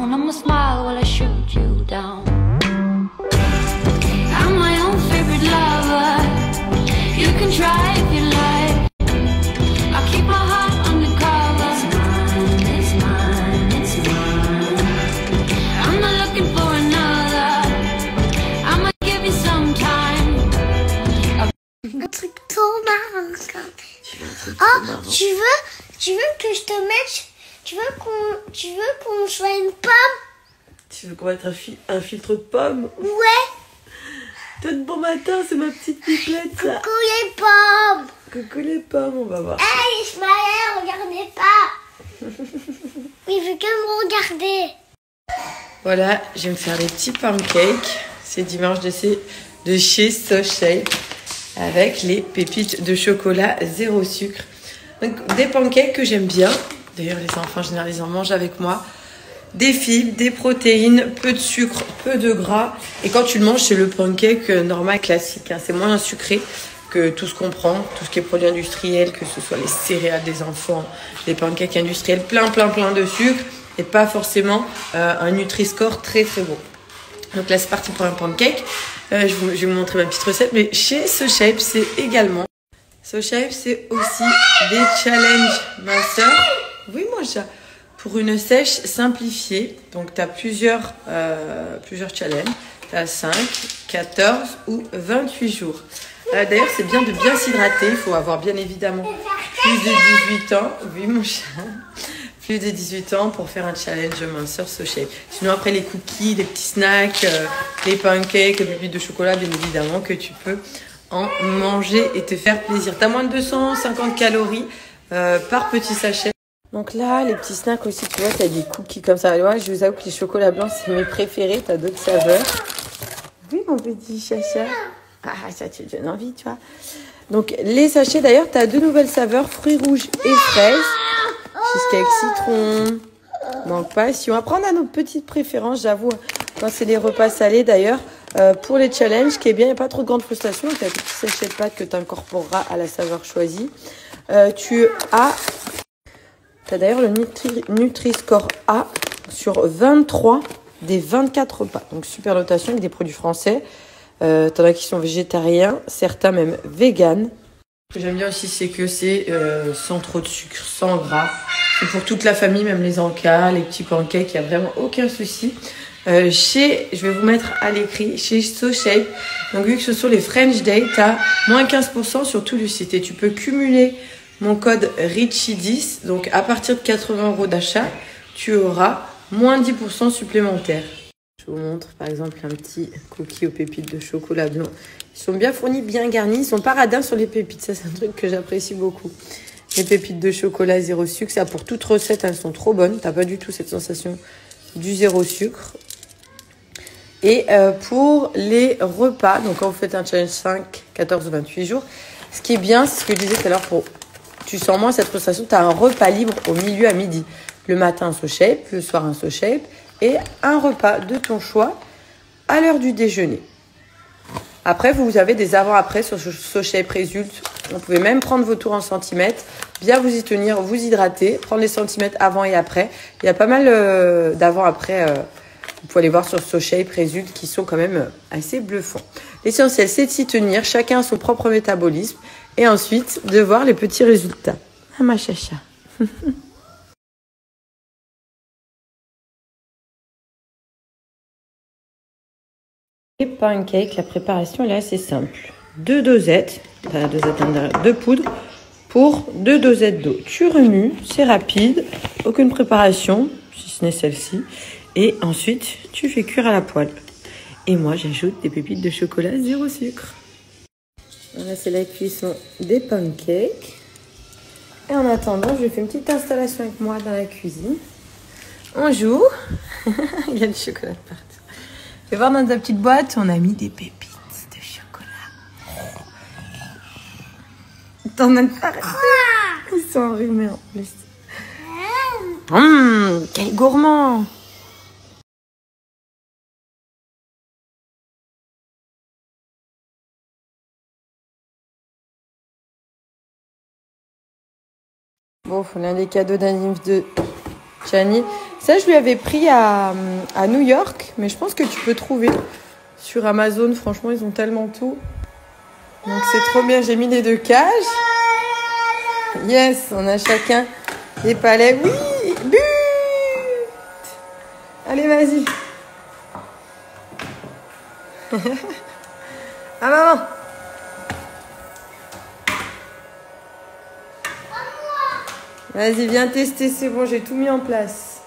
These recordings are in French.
frown, I'ma smile while I shoot you down. I'm my own favorite lover. You can try if you like. I'll keep my heart undercover. It's mine, it's mine, it's mine. I'm not looking for another. I'ma give you some time. Un truc trop marrant. Oh, tu veux que je te mette, tu veux qu'on soit une pomme? Tu veux qu'on mette un filtre de pomme? Ouais. Tout bon matin, c'est ma petite pipelette, ça. Coucou les pommes. Coucou les pommes, on va voir. Hey, Ismaël, regardez pas. Il veut que me regarder. Voilà, je vais me faire des petits pancakes. C'est dimanche de chez SoShape avec les pépites de chocolat zéro sucre. Donc, des pancakes que j'aime bien. D'ailleurs, les enfants, en général, ils en mangent avec moi. Des fibres, des protéines, peu de sucre, peu de gras. Et quand tu le manges, c'est le pancake normal, classique. C'est moins sucré que tout ce qu'on prend, tout ce qui est produit industriel, que ce soit les céréales des enfants, les pancakes industriels, plein de sucre. Et pas forcément un Nutri-Score très bon. Donc là, c'est parti pour un pancake. Je vais vous montrer ma petite recette. Mais chez SoShape, c'est également... SoShape, c'est aussi des challenges minceurs. Oui, mon chat. Pour une sèche simplifiée. Donc, tu as plusieurs challenges. Tu as 5, 14 ou 28 jours. D'ailleurs, c'est bien de bien s'hydrater. Il faut avoir bien évidemment plus de 18 ans. Oui, mon chat. Plus de 18 ans pour faire un challenge minceur SoShape. Sinon, après, les cookies, les petits snacks, les pancakes, les pépites de chocolat, bien évidemment, que tu peux en manger et te faire plaisir. Tu as moins de 250 calories par petit sachet. Donc là, les petits snacks aussi, tu vois, tu as des cookies comme ça. Ouais, je vous avoue que les chocolats blancs, c'est mes préférés. Tu as d'autres saveurs. Oui, mon petit chacha. Ah, ça te donne envie, tu vois. Donc, les sachets, d'ailleurs, tu as deux nouvelles saveurs, fruits rouges et fraises. Cheesecake citron. Manque pas. Si on va prendre à nos petites préférences, j'avoue, quand c'est les repas salés, d'ailleurs, pour les challenges, ce qui est bien, il n'y a pas trop de grande frustration. Tu as des petits sachets de pâtes que tu incorporeras à la saveur choisie. Tu as d'ailleurs le Nutri-Score A sur 23 des 24 repas. Donc, super notation avec des produits français. T'en as qui sont végétariens, certains même véganes. Ce que j'aime bien aussi, c'est que c'est sans trop de sucre, sans gras. C'est pour toute la famille, même les encas, les petits pancakes, il n'y a vraiment aucun souci. Je vais vous mettre à l'écrit, chez SoShape, donc vu que ce sont les French Day, tu as moins 15% sur tout le site. Et tu peux cumuler mon code Richie10, donc à partir de 80 € d'achat, tu auras moins 10% supplémentaire. Je vous montre par exemple un petit cookie aux pépites de chocolat blanc. Ils sont bien fournis, bien garnis. Ils sont pas radins sur les pépites. Ça, c'est un truc que j'apprécie beaucoup. Les pépites de chocolat zéro sucre. Ça, pour toute recette, elles sont trop bonnes. T'as pas du tout cette sensation du zéro sucre. Et pour les repas, donc quand vous faites un challenge 5, 14 ou 28 jours, ce qui est bien, c'est ce que je disais tout à l'heure, tu sens moins cette frustration. Tu as un repas libre au milieu à midi. Le matin, un SoShape, le soir, un SoShape. Et un repas de ton choix à l'heure du déjeuner. Après, vous avez des avant-après sur SoShape Résulte. Vous pouvez même prendre vos tours en centimètres, bien vous y tenir, vous hydrater, prendre les centimètres avant et après. Il y a pas mal d'avant-après. Vous pouvez aller voir sur SoShape Résulte qui sont quand même assez bluffants. L'essentiel, c'est de s'y tenir. Chacun a son propre métabolisme. Et ensuite, de voir les petits résultats. Ah, ma chacha. Les pancakes, la préparation elle est assez simple. 2 dosettes, de poudre pour 2 dosettes d'eau. Tu remues, c'est rapide, aucune préparation, si ce n'est celle-ci. Et ensuite, tu fais cuire à la poêle. Et moi, j'ajoute des pépites de chocolat zéro sucre. Voilà, c'est la cuisson des pancakes. Et en attendant, je fais une petite installation avec moi dans la cuisine. On joue. Il y a du chocolat partout. Tu vas voir dans ta petite boîte, on a mis des pépites de chocolat. T'en as pas. Ils sont enrhumés en plus. Quel gourmand! Bon, l'un des cadeaux d'anniversaire de Chani. Ça, je lui avais pris à New York, mais je pense que tu peux trouver sur Amazon. Franchement, ils ont tellement tout. Donc, c'est trop bien. J'ai mis les 2 cages. Yes, on a chacun des palais. Oui, but! Allez, vas-y. Ah, maman. Vas-y, viens tester, c'est bon, j'ai tout mis en place.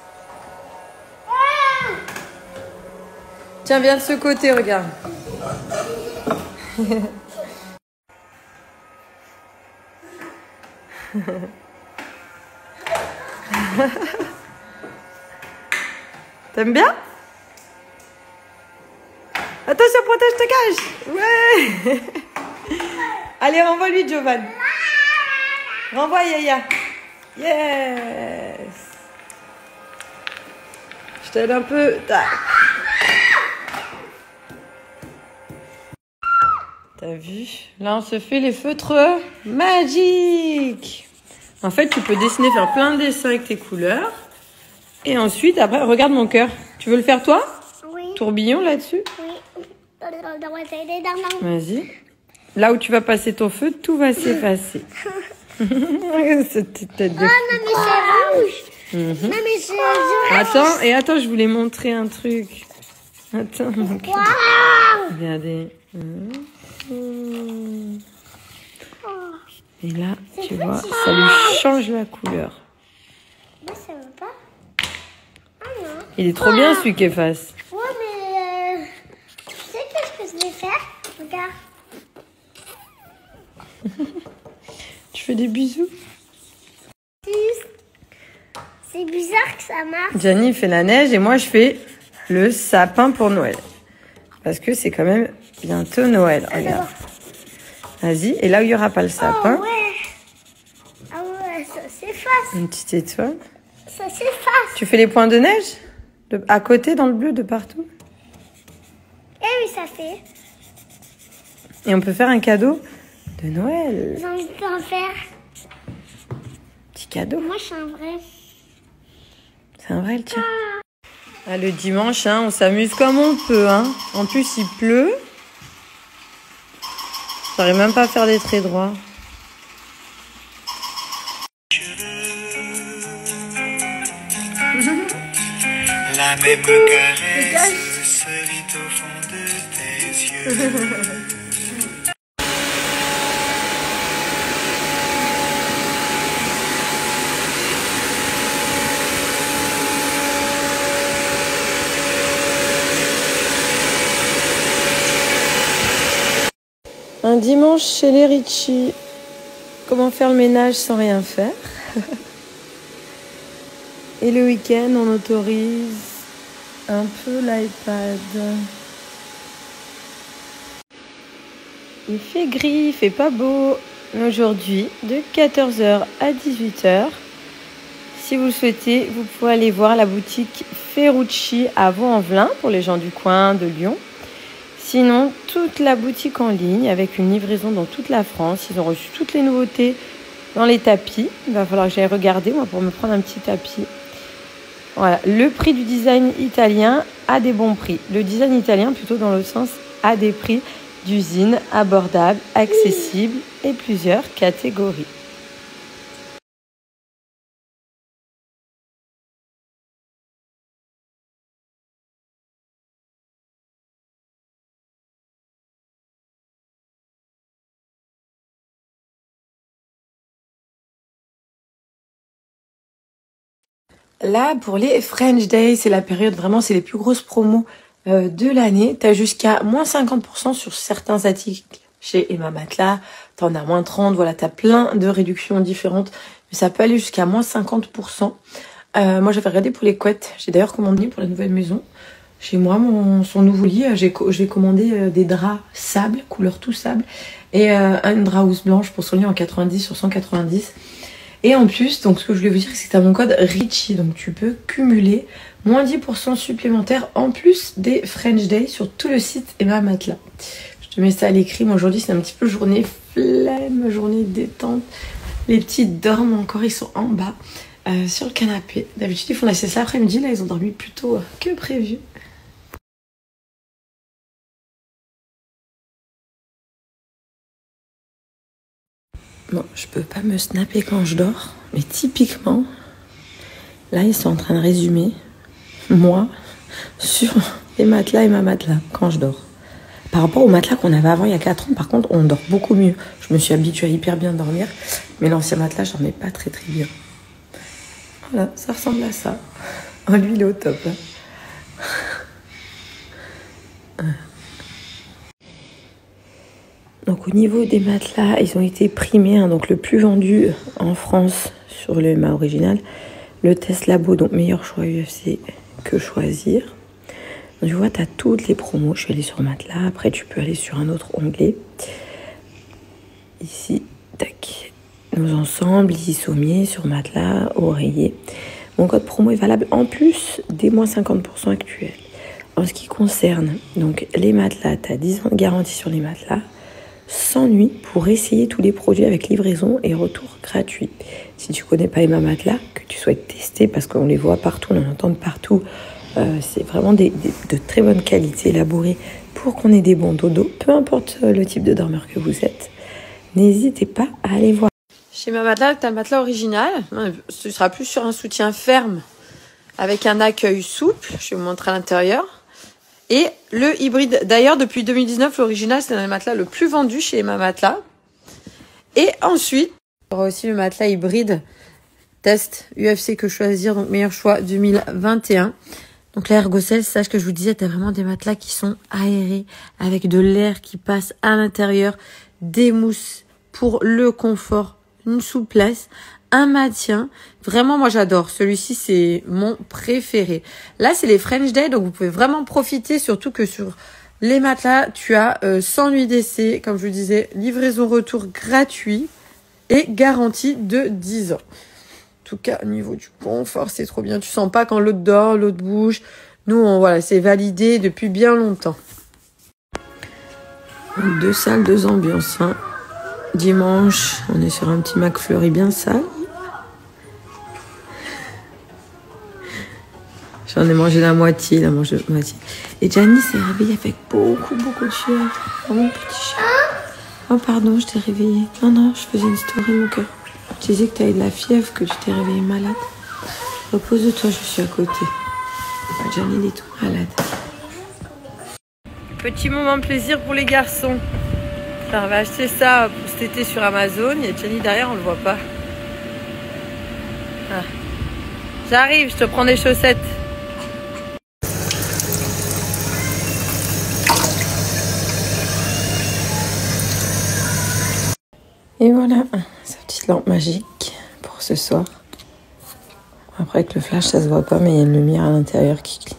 Tiens, viens de ce côté, regarde. T'aimes bien? Attention, protège ta cage. Ouais. Allez, renvoie-lui, Giovanni. Renvoie, Yaya. Yes. Je t'aide un peu. T'as vu? Là, on se fait les feutres magiques. En fait, tu peux dessiner, faire plein de dessins avec tes couleurs. Et ensuite, après, regarde mon cœur. Tu veux le faire toi? Oui. Tourbillon là-dessus? Oui. Vas-y. Là où tu vas passer ton feu, tout va s'effacer. Cette tête de... Oh non, mais c'est rouge. Non, mais c'est rouge. Attends, je voulais montrer un truc. Attends. Regardez. Et là, tu vois, ça lui change la couleur. Moi, ça va pas. Ah non. Il est trop bien celui qui efface. Ouais, mais tu sais qu'est-ce que je vais faire? Regarde. Tu fais des bisous? C'est bizarre que ça marche. Gianni fait la neige et moi je fais le sapin pour Noël. Parce que c'est quand même bientôt Noël. Regarde. Vas-y. Et là où il n'y aura pas le sapin. Oh, ouais. Ah ouais, ça s'efface. Une petite étoile. Ça s'efface. Tu fais les points de neige à côté dans le bleu de partout. Eh oui, ça fait. Et on peut faire un cadeau de Noël. J'ai envie d'en faire. Petit cadeau. Moi, je suis un vrai. C'est un vrai le tien. Ah, le dimanche, hein, on s'amuse comme on peut. Hein. En plus, il pleut. J'arrive même pas à faire des traits droits. La même caresse se vit au fond de tes yeux. Un dimanche chez les Ritchie. Comment faire le ménage sans rien faire. Et le week-end, on autorise un peu l'iPad. Il fait gris, il fait pas beau. Aujourd'hui, de 14h à 18h. Si vous le souhaitez, vous pouvez aller voir la boutique Ferrucci à Vaux-en-Velin pour les gens du coin de Lyon. Sinon, toute la boutique en ligne avec une livraison dans toute la France. Ils ont reçu toutes les nouveautés dans les tapis. Il va falloir que j'aille regarder moi pour me prendre un petit tapis. Voilà, le prix du design italien a des bons prix. Le design italien, plutôt dans le sens, a des prix d'usine abordables, accessibles et plusieurs catégories. Là, pour les French Days, c'est la période vraiment, c'est les plus grosses promos de l'année. T'as jusqu'à moins 50% sur certains articles chez Emma Matelas. T'en as moins 30%. Voilà, t'as plein de réductions différentes. Mais ça peut aller jusqu'à moins 50%. Moi, j'avais regardé pour les couettes. J'ai d'ailleurs commandé pour la nouvelle maison. Chez moi, son nouveau lit, j'ai commandé des draps sable, couleur tout sable. Et une drap housse blanche pour son lit en 90 sur 190. Et en plus, donc ce que je voulais vous dire, c'est que tu as mon code Ritchie. Donc tu peux cumuler moins 10% supplémentaire en plus des French Days sur tout le site Emma Matelas. Je te mets ça à l'écrit. Moi aujourd'hui, c'est un petit peu journée flemme, journée détente. Les petites dorment encore, ils sont en bas. sur le canapé. D'habitude, ils font la sieste l'après-midi. Là, ils ont dormi plus tôt que prévu. Bon, je peux pas me snapper quand je dors, mais typiquement, là, ils sont en train de résumer moi sur les matelas et ma matelas quand je dors. Par rapport au matelas qu'on avait avant il y a 4 ans, par contre, on dort beaucoup mieux. Je me suis habituée à hyper bien dormir, mais l'ancien matelas, je dormais pas très bien. Voilà, ça ressemble à ça. Oh, lui, il est au top. Donc au niveau des matelas, ils ont été primés, hein, donc le plus vendu en France sur le mât original, le Test Labo, donc meilleur choix UFC que choisir. Donc tu vois, tu as toutes les promos. Je suis allée sur matelas, après tu peux aller sur un autre onglet. Ici, tac, nos ensembles, ici sommier, sur matelas, oreiller. Mon code promo est valable en plus des moins 50% actuels. En ce qui concerne donc les matelas, tu as 10 ans de garantie sur les matelas, sans nuit pour essayer tous les produits avec livraison et retour gratuit. Si tu connais pas Emma Matelas, que tu souhaites tester parce qu'on les voit partout, on en entend partout, c'est vraiment de très bonne qualité élaborées pour qu'on ait des bons dodos, peu importe le type de dormeur que vous êtes. N'hésitez pas à aller voir. Chez Emma Matelas, tu as un matelas original, ce sera plus sur un soutien ferme avec un accueil souple, je vais vous montrer à l'intérieur. Et le hybride, d'ailleurs, depuis 2019, l'original, c'est un matelas le plus vendu chez Emma Matelas. Et ensuite, il y aura aussi le matelas hybride test UFC que choisir, donc meilleur choix 2021. Donc l'Ergocell, c'est ce que je vous disais, tu as vraiment des matelas qui sont aérés, avec de l'air qui passe à l'intérieur, des mousses pour le confort, une souplesse, un maintien. Vraiment, moi, j'adore. Celui-ci, c'est mon préféré. Là, c'est les French Day, donc vous pouvez vraiment profiter, surtout que sur les matelas, tu as 100 nuits d'essai, comme je vous disais, livraison retour gratuit et garantie de 10 ans. En tout cas, au niveau du confort, c'est trop bien. Tu sens pas quand l'autre dort, l'autre bouge. Nous, voilà, c'est validé depuis bien longtemps. 2 salles, 2 ambiances. Hein. Dimanche, on est sur un petit McFlurry bien sale. J'en ai mangé la moitié, la moitié. Et Gianni s'est réveillée avec beaucoup de fièvre. Oh mon petit chat. Oh pardon, je t'ai réveillée. Non, je faisais une story, mon cœur. Je disais que tu as eu de la fièvre, que tu t'es réveillée malade. Repose-toi, je suis à côté. Gianni, il est tout malade. Petit moment de plaisir pour les garçons. On va acheter ça pour cet été sur Amazon. Il y a Gianni derrière, on le voit pas. Ah. J'arrive, je te prends des chaussettes. Et voilà, sa petite lampe magique pour ce soir. Après avec le flash, ça se voit pas, mais il y a une lumière à l'intérieur qui clignote.